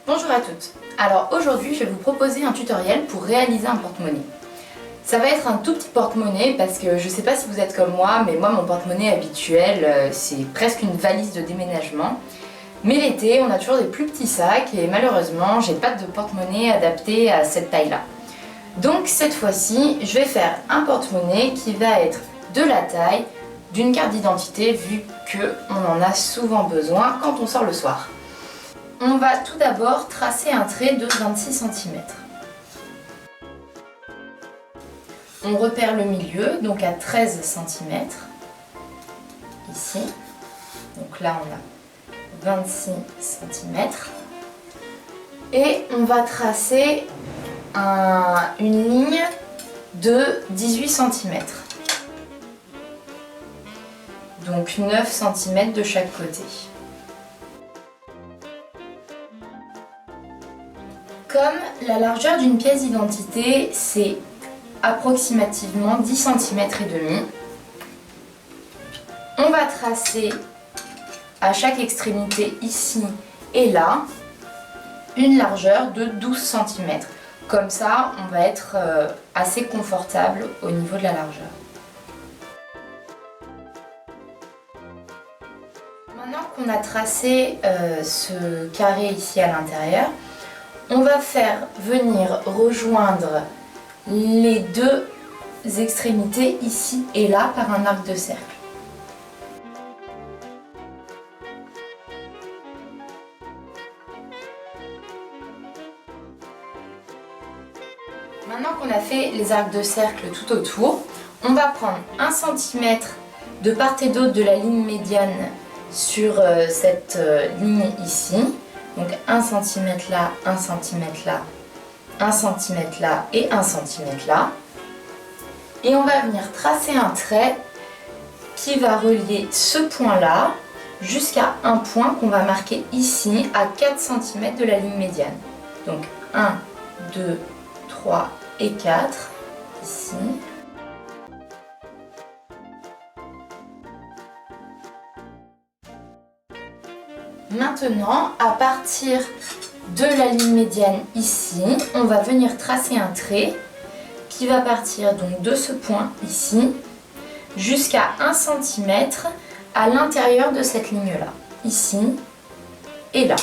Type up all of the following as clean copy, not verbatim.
Bonjour à toutes. Alors aujourd'hui je vais vous proposer un tutoriel pour réaliser un porte-monnaie. Ça va être un tout petit porte-monnaie parce que je ne sais pas si vous êtes comme moi, mais moi mon porte-monnaie habituel c'est presque une valise de déménagement. Mais l'été on a toujours des plus petits sacs et malheureusement j'ai pas de porte-monnaie adapté à cette taille-là. Donc cette fois-ci je vais faire un porte-monnaie qui va être de la taille d'une carte d'identité vu qu'on en a souvent besoin quand on sort le soir. On va tout d'abord tracer un trait de 26 cm. On repère le milieu, donc à 13 cm, ici. Donc là on a 26 cm. Et on va tracer une ligne de 18 cm. Donc 9 cm de chaque côté. Comme la largeur d'une pièce d'identité, c'est approximativement 10 cm et demi, on va tracer à chaque extrémité ici et là une largeur de 12 cm. Comme ça, on va être assez confortable au niveau de la largeur. Maintenant qu'on a tracé ce carré ici à l'intérieur, on va faire venir rejoindre les deux extrémités ici et là par un arc de cercle. Maintenant qu'on a fait les arcs de cercle tout autour, on va prendre 1 cm de part et d'autre de la ligne médiane sur cette ligne ici. Donc 1 cm là, 1 cm là, 1 cm là et 1 cm là. Et on va venir tracer un trait qui va relier ce point-là jusqu'à un point qu'on va marquer ici à 4 cm de la ligne médiane. Donc 1, 2, 3 et 4 ici. Maintenant, à partir de la ligne médiane ici, on va venir tracer un trait qui va partir donc de ce point ici jusqu'à 1 cm à l'intérieur de cette ligne-là, ici et là.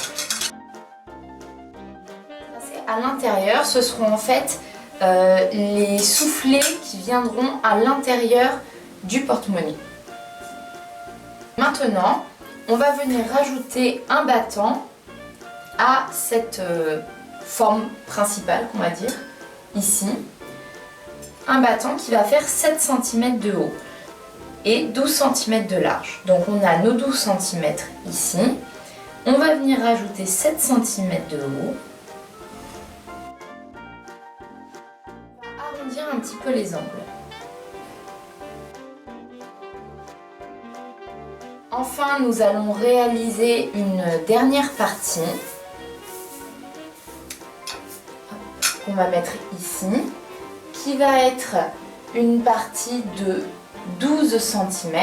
À l'intérieur, ce seront en fait les soufflets qui viendront à l'intérieur du porte-monnaie. Maintenant, on va venir rajouter un battant à cette forme principale, qu'on va dire, ici. Un battant qui va faire 7 cm de haut et 12 cm de large. Donc on a nos 12 cm ici. On va venir rajouter 7 cm de haut. On va arrondir un petit peu les angles. Enfin, nous allons réaliser une dernière partie qu'on va mettre ici, qui va être une partie de 12 cm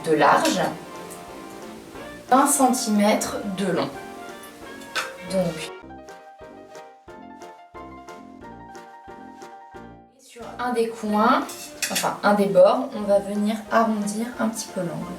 de large, 20 cm de long. Donc, sur un des coins, enfin un des bords, on va venir arrondir un petit peu l'angle.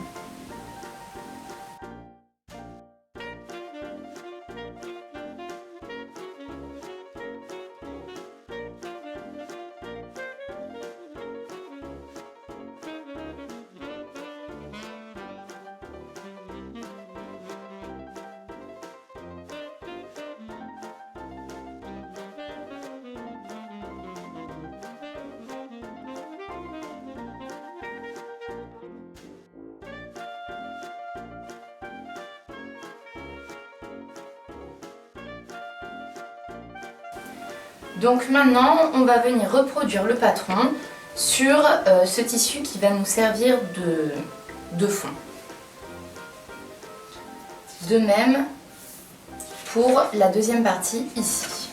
Donc maintenant, on va venir reproduire le patron sur ce tissu qui va nous servir de fond. De même pour la deuxième partie ici.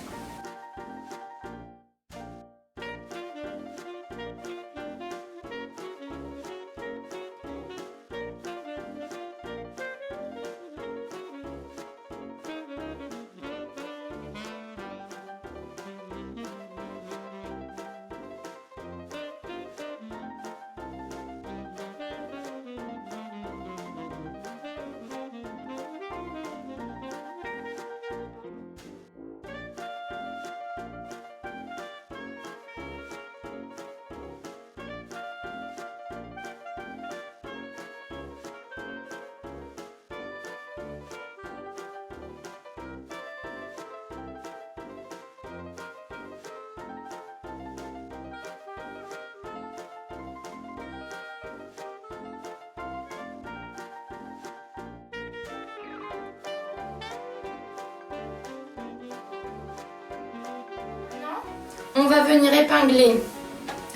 on va venir épingler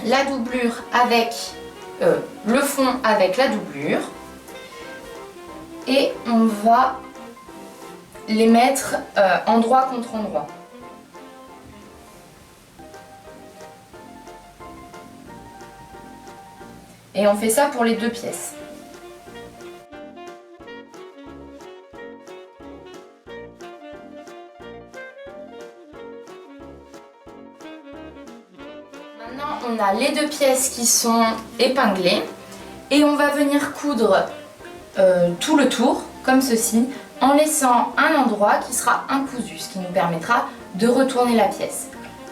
la doublure avec le fond avec la doublure et on va les mettre endroit contre endroit. Et on fait ça pour les deux pièces. Maintenant, on a les deux pièces qui sont épinglées et on va venir coudre tout le tour, comme ceci, en laissant un endroit qui sera incousu, ce qui nous permettra de retourner la pièce.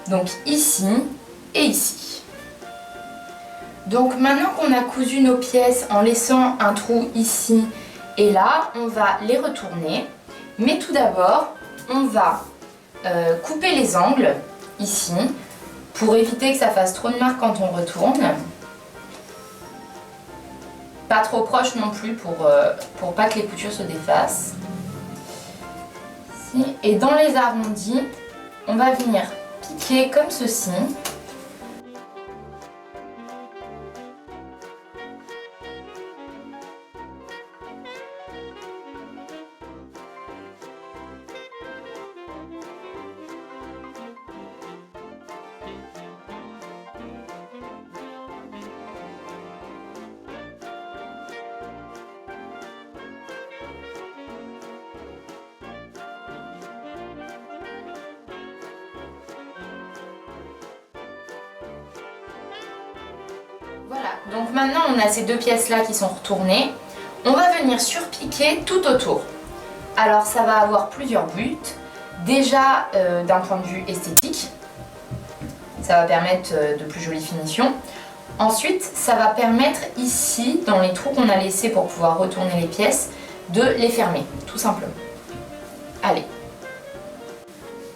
Donc ici et ici. Donc maintenant qu'on a cousu nos pièces en laissant un trou ici et là, on va les retourner. Mais tout d'abord, on va couper les angles ici pour éviter que ça fasse trop de marques quand on retourne. Pas trop proche non plus pour pas que les coutures se défassent. Ici. Et dans les arrondis, on va venir piquer comme ceci. Voilà, donc maintenant on a ces deux pièces là qui sont retournées. On va venir surpiquer tout autour. Alors ça va avoir plusieurs buts. Déjà d'un point de vue esthétique, ça va permettre de plus jolies finitions. Ensuite, ça va permettre ici, dans les trous qu'on a laissés pour pouvoir retourner les pièces, de les fermer, tout simplement. Allez.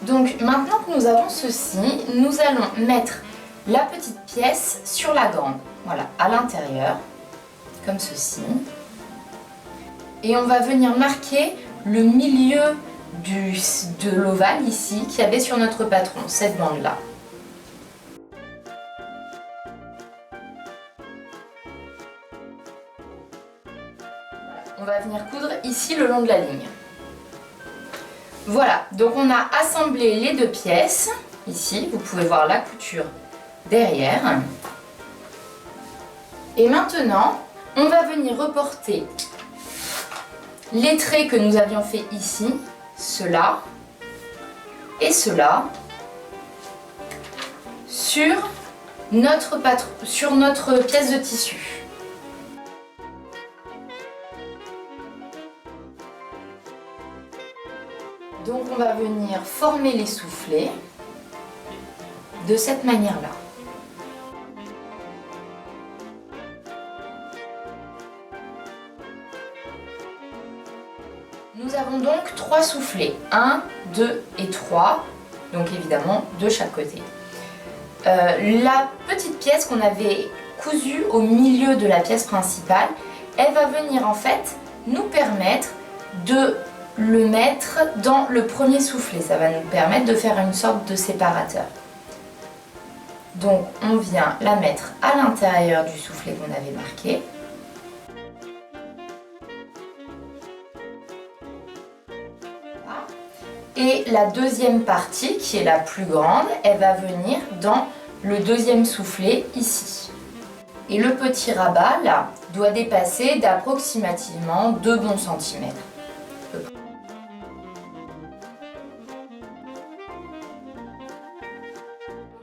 Donc maintenant que nous avons ceci, nous allons mettre la petite pièce sur la grande, voilà, à l'intérieur, comme ceci. Et on va venir marquer le milieu de l'ovale ici, qu'il y avait sur notre patron, cette bande-là. On va venir coudre ici le long de la ligne. Voilà, donc on a assemblé les deux pièces, ici, vous pouvez voir la couture derrière. Et maintenant, on va venir reporter les traits que nous avions fait ici, ceux-là et ceux-là, sur notre pièce de tissu. Donc on va venir former les soufflets de cette manière-là. Nous avons donc 3 soufflets, 1, 2 et 3, donc évidemment de chaque côté. La petite pièce qu'on avait cousue au milieu de la pièce principale, elle va venir en fait nous permettre de le mettre dans le premier soufflet. Ça va nous permettre de faire une sorte de séparateur. Donc on vient la mettre à l'intérieur du soufflet qu'on avait marqué. Et la deuxième partie, qui est la plus grande, elle va venir dans le deuxième soufflet ici. Et le petit rabat là doit dépasser d'approximativement 2 bons centimètres.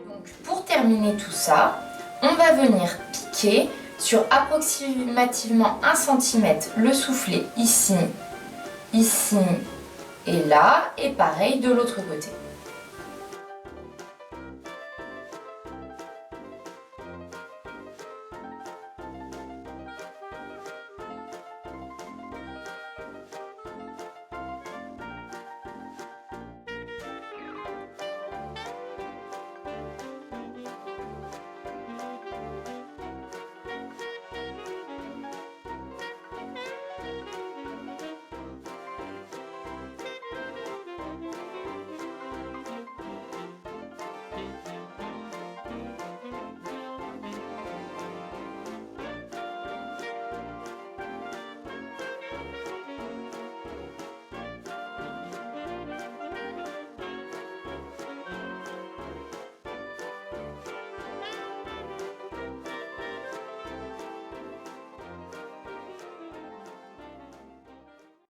Donc pour terminer tout ça, on va venir piquer sur approximativement 1 cm le soufflet ici, ici et là, et pareil de l'autre côté.